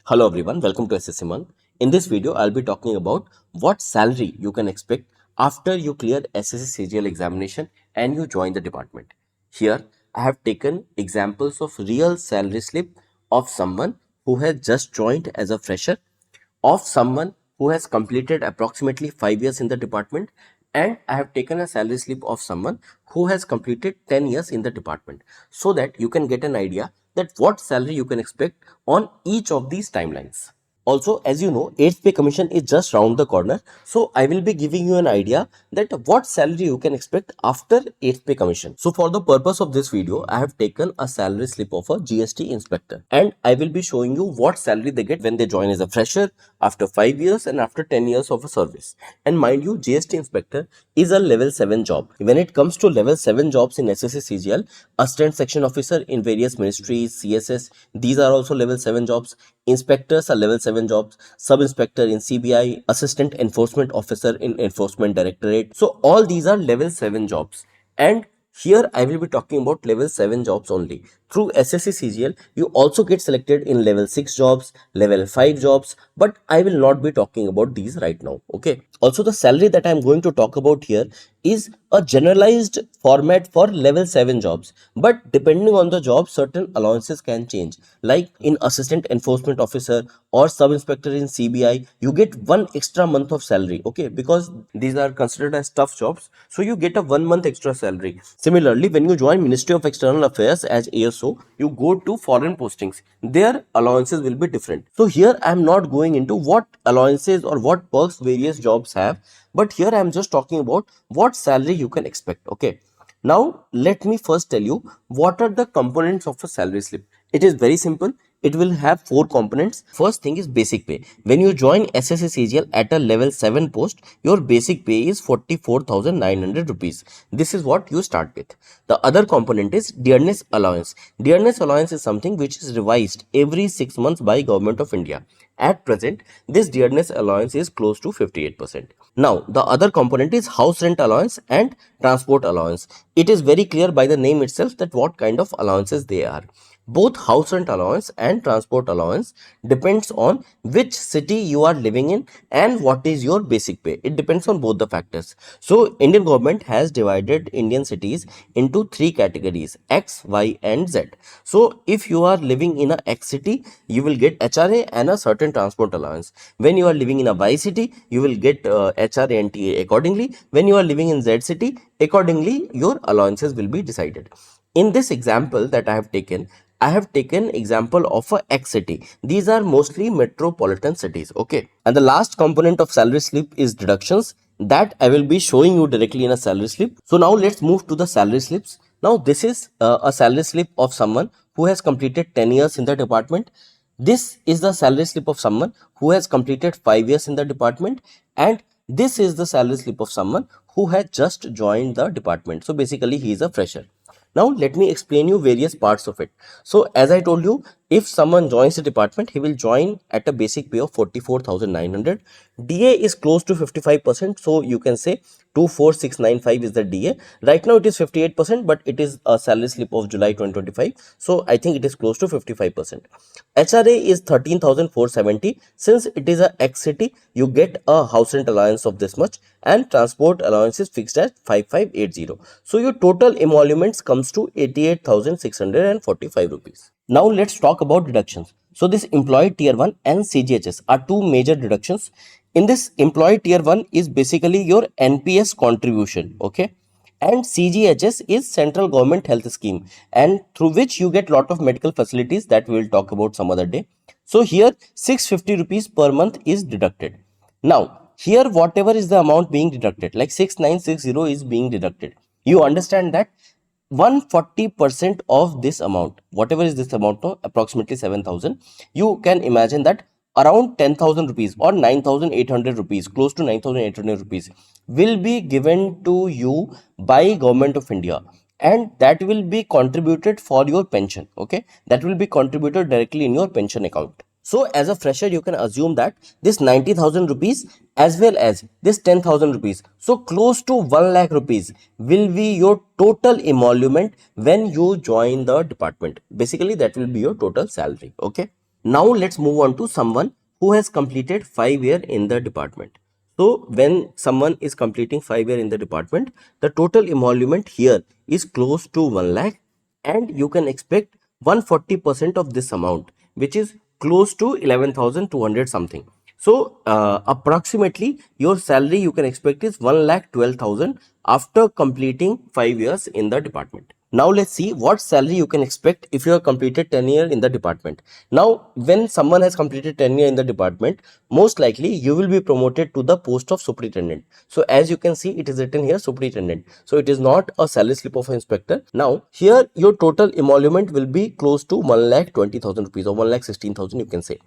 Hello everyone, welcome to SSC Month. In this video, I'll be talking about what salary you can expect after you clear SSC CGL examination and you join the department. Here, I have taken examples of real salary slip of someone who has just joined as a fresher, of someone who has completed approximately 5 years in the department, and I have taken a salary slip of someone who has completed 10 years in the department so that you can get an idea that what salary you can expect on each of these timelines. Also, as you know, 8th pay commission is just round the corner. So I will be giving you an idea that what salary you can expect after 8th pay commission. So for the purpose of this video, I have taken a salary slip of a GST inspector and I will be showing you what salary they get when they join as a fresher, after 5 years and after 10 years of a service. And mind you, GST inspector is a level 7 job. When it comes to level 7 jobs in SSC CGL, assistant section officer in various ministries, CSS, these are also level 7 jobs. Inspectors are level 7 jobs, sub-inspector in CBI, assistant enforcement officer in enforcement directorate. So all these are level 7 jobs. And here I will be talking about level 7 jobs only. Through SSC CGL, you also get selected in level 6 jobs, level 5 jobs, but I will not be talking about these right now. Okay. Also, the salary that I am going to talk about here is a generalized format for level 7 jobs, but depending on the job, certain allowances can change. Like in assistant enforcement officer or sub inspector in CBI, you get 1 extra month of salary. Okay, because these are considered as tough jobs, so you get a 1 month extra salary. Similarly, when you join Ministry of External Affairs as ASO, you go to foreign postings. Their allowances will be different. So here I am not going into what allowances or what perks various jobs have, but here I am just talking about what salary you can expect. Okay. Now, let me first tell you what are the components of a salary slip. It is very simple. It will have 4 components. First thing is basic pay. When you join SSC CGL at a level 7 post, your basic pay is 44,900 rupees. This is what you start with. The other component is dearness allowance. Dearness allowance is something which is revised every 6 months by Government of India. At present, this dearness allowance is close to 58%. Now, the other component is house rent allowance and transport allowance. It is very clear by the name itself that what kind of allowances they are. Both house rent allowance and transport allowance depends on which city you are living in and what is your basic pay. It depends on both the factors. So Indian government has divided Indian cities into 3 categories: X, Y and Z. So if you are living in a X city, you will get HRA and a certain transport allowance. When you are living in a Y city, you will get HRA and TA accordingly. When you are living in Z city, accordingly your allowances will be decided. In this example that I have taken example of a X city. These are mostly metropolitan cities. Okay. And the last component of salary slip is deductions that I will be showing you directly in a salary slip. So now let's move to the salary slips. Now this is a salary slip of someone who has completed 10 years in the department. This is the salary slip of someone who has completed 5 years in the department, and this is the salary slip of someone who has just joined the department. So basically he is a fresher. Now let me explain you various parts of it. So as I told you, if someone joins the department, he will join at a basic pay of 44,900. DA is close to 55%. So you can say 24,695 is the DA. Right now it is 58%, but it is a salary slip of July 2025. So I think it is close to 55%. HRA is 13,470. Since it is a X city, you get a house rent allowance of this much and transport allowance is fixed at 5580. So your total emoluments comes to 88,645 rupees. Now let's talk about deductions. So this employee tier 1 and CGHS are two major deductions. In this, employee tier 1 is basically your NPS contribution, okay? And CGHS is central government health scheme, and through which you get lot of medical facilities that we will talk about some other day. So here 650 rupees per month is deducted. Now here whatever is the amount being deducted, like 6960 is being deducted, you understand that 140% of this amount, whatever is this amount now, approximately 7,000, you can imagine that around 10,000 rupees or 9,800 rupees, close to 9,800 rupees will be given to you by Government of India, and that will be contributed for your pension. Okay, that will be contributed directly in your pension account. So as a fresher, you can assume that this 90,000 rupees as well as this 10,000 rupees, so close to 1 lakh rupees will be your total emolument when you join the department. Basically, that will be your total salary. Okay. Now let's move on to someone who has completed 5 years in the department. So when someone is completing 5 years in the department, the total emolument here is close to 1 lakh, and you can expect 140% of this amount, which is close to 11,200 something. So approximately your salary you can expect is 1,12,000 after completing 5 years in the department. Now let's see what salary you can expect if you have completed 10 years in the department. Now when someone has completed 10 years in the department, most likely you will be promoted to the post of superintendent. So as you can see, it is written here superintendent. So it is not a salary slip of an inspector. Now here your total emolument will be close to 1,20,000 rupees or 1,16,000 you can say.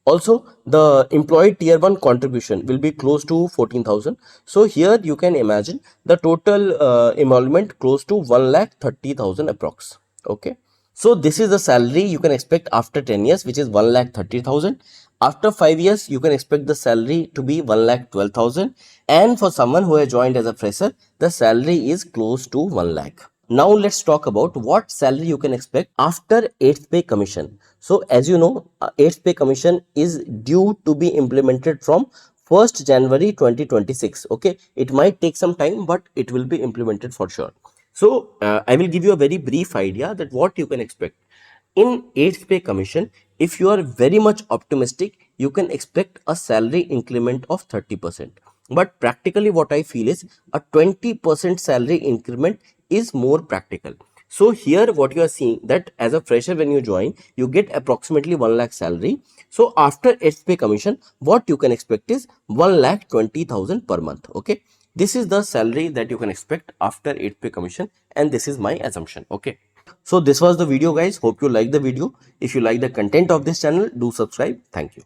Also, the employee tier 1 contribution will be close to 14,000. So here you can imagine the total emolument close to 1,30,000 approx. Okay. So this is the salary you can expect after 10 years, which is 1,30,000. After 5 years, you can expect the salary to be 1,12,000. And for someone who has joined as a fresher, the salary is close to 1 lakh. Now let's talk about what salary you can expect after 8th pay commission. So as you know, 8th pay commission is due to be implemented from 1st January 2026. Okay, it might take some time, but it will be implemented for sure. So I will give you a very brief idea that what you can expect. In 8th pay commission, if you are very much optimistic, you can expect a salary increment of 30%. But practically what I feel is a 20% salary increment is more practical. So here what you are seeing that as a fresher when you join, you get approximately 1 lakh salary. So after 8th pay commission, what you can expect is 1,20,000 per month. Okay. This is the salary that you can expect after 8th pay commission, and this is my assumption. Okay. So this was the video guys. Hope you like the video. If you like the content of this channel, do subscribe. Thank you.